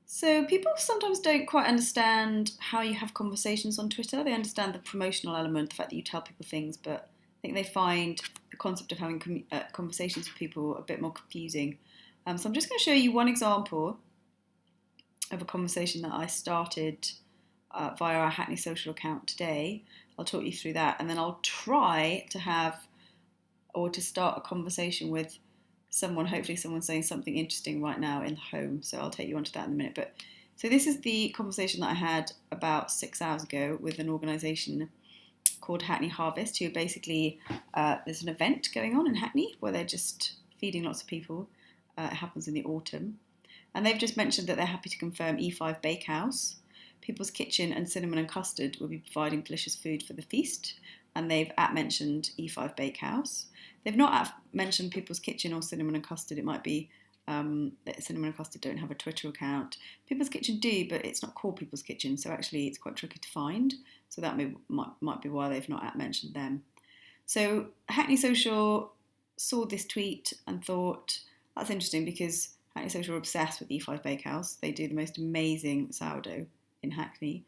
So people sometimes don't quite understand how you have conversations on Twitter. They understand the promotional element, the fact that you tell people things, but I think they find the concept of having conversations with people a bit more confusing. So I'm just going to show you one example of a conversation that I started via our Hackney Social account today. I'll talk you through that, and then I'll try to have or to start a conversation with someone, hopefully someone saying something interesting right now in the home. So I'll take you onto that in a minute. But so this is the conversation that I had about 6 hours ago with an organisation called Hackney Harvest, who basically there's an event going on in Hackney where they're just feeding lots of people. It happens in the autumn, and they've just mentioned that they're happy to confirm E5 Bakehouse, People's Kitchen, and Cinnamon and Custard will be providing delicious food for the feast. And they've mentioned E5 Bakehouse. They've not mentioned People's Kitchen or Cinnamon and Custard. It might be that Cinnamon and Custard don't have a Twitter account. People's Kitchen do, but it's not called People's Kitchen, so actually it's quite tricky to find. So that might be why they've not mentioned them. So Hackney Social saw this tweet and thought, that's interesting because Hackney Social are obsessed with E5 Bakehouse. They do the most amazing sourdough in Hackney.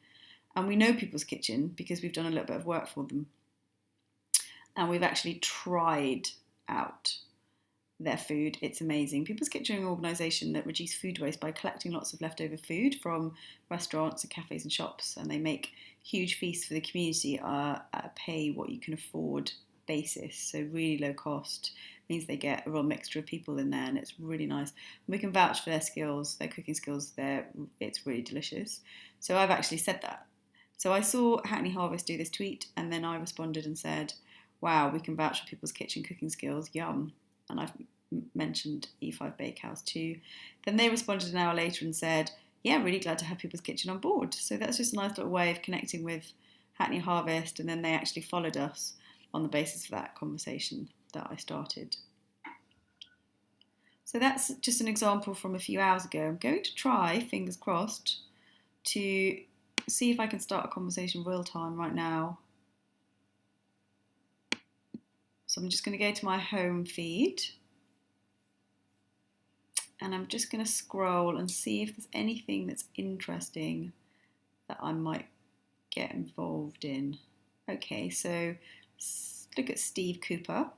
And we know People's Kitchen because we've done a little bit of work for them. And we've actually tried out their food. It's amazing. People's Kitchen are an organisation that reduce food waste by collecting lots of leftover food from restaurants and cafes and shops, and they make huge feasts for the community at a pay what you can afford basis, so really low cost. Means they get a real mixture of people in there, and it's really nice. And we can vouch for their skills, their cooking skills. It's really delicious. So I've actually said that. So I saw Hackney Harvest do this tweet, and then I responded and said, wow, we can vouch for People's Kitchen cooking skills, yum. And I've mentioned E5 Bakehouse too. Then they responded an hour later and said, yeah, really glad to have People's Kitchen on board. So that's just a nice little way of connecting with Hackney Harvest, and then they actually followed us on the basis of that conversation that I started. So that's just an example from a few hours ago. I'm going to try, fingers crossed, to see if I can start a conversation real time right now. So I'm just going to go to my home feed, and I'm just going to scroll and see if there's anything that's interesting that I might get involved in. Okay, so look at Steve Cooper.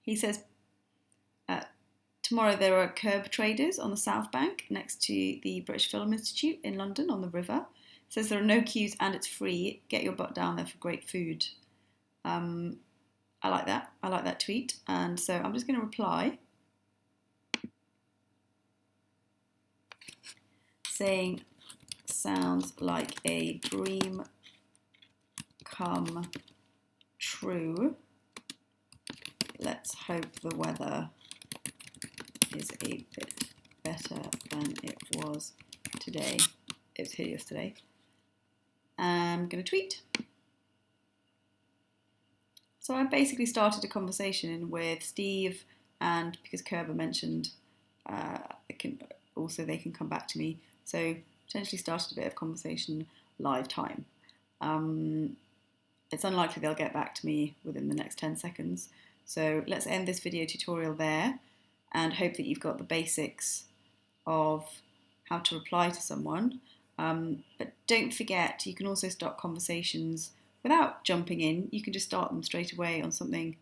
He says, tomorrow there are curb traders on the South Bank next to the British Film Institute in London on the river. It says there are no queues and it's free. Get your butt down there for great food. I like that. I like that tweet. And so I'm just going to reply saying, sounds like a dream come true. Let's hope the weather is a bit better than it was today. It was here yesterday. I'm going to tweet. So I basically started a conversation with Steve, and because Kerber mentioned they can come back to me. So potentially started a bit of conversation live time. It's unlikely they'll get back to me within the next 10 seconds. So let's end this video tutorial there and hope that you've got the basics of how to reply to someone. But don't forget, you can also start conversations without jumping in. You can just start them straight away on something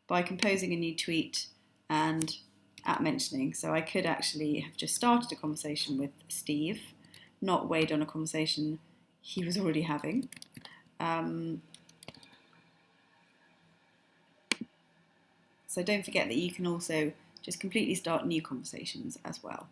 by composing a new tweet and mentioning. So I could actually have just started a conversation with Steve, not weighed on a conversation he was already having. So don't forget that you can also just completely start new conversations as well.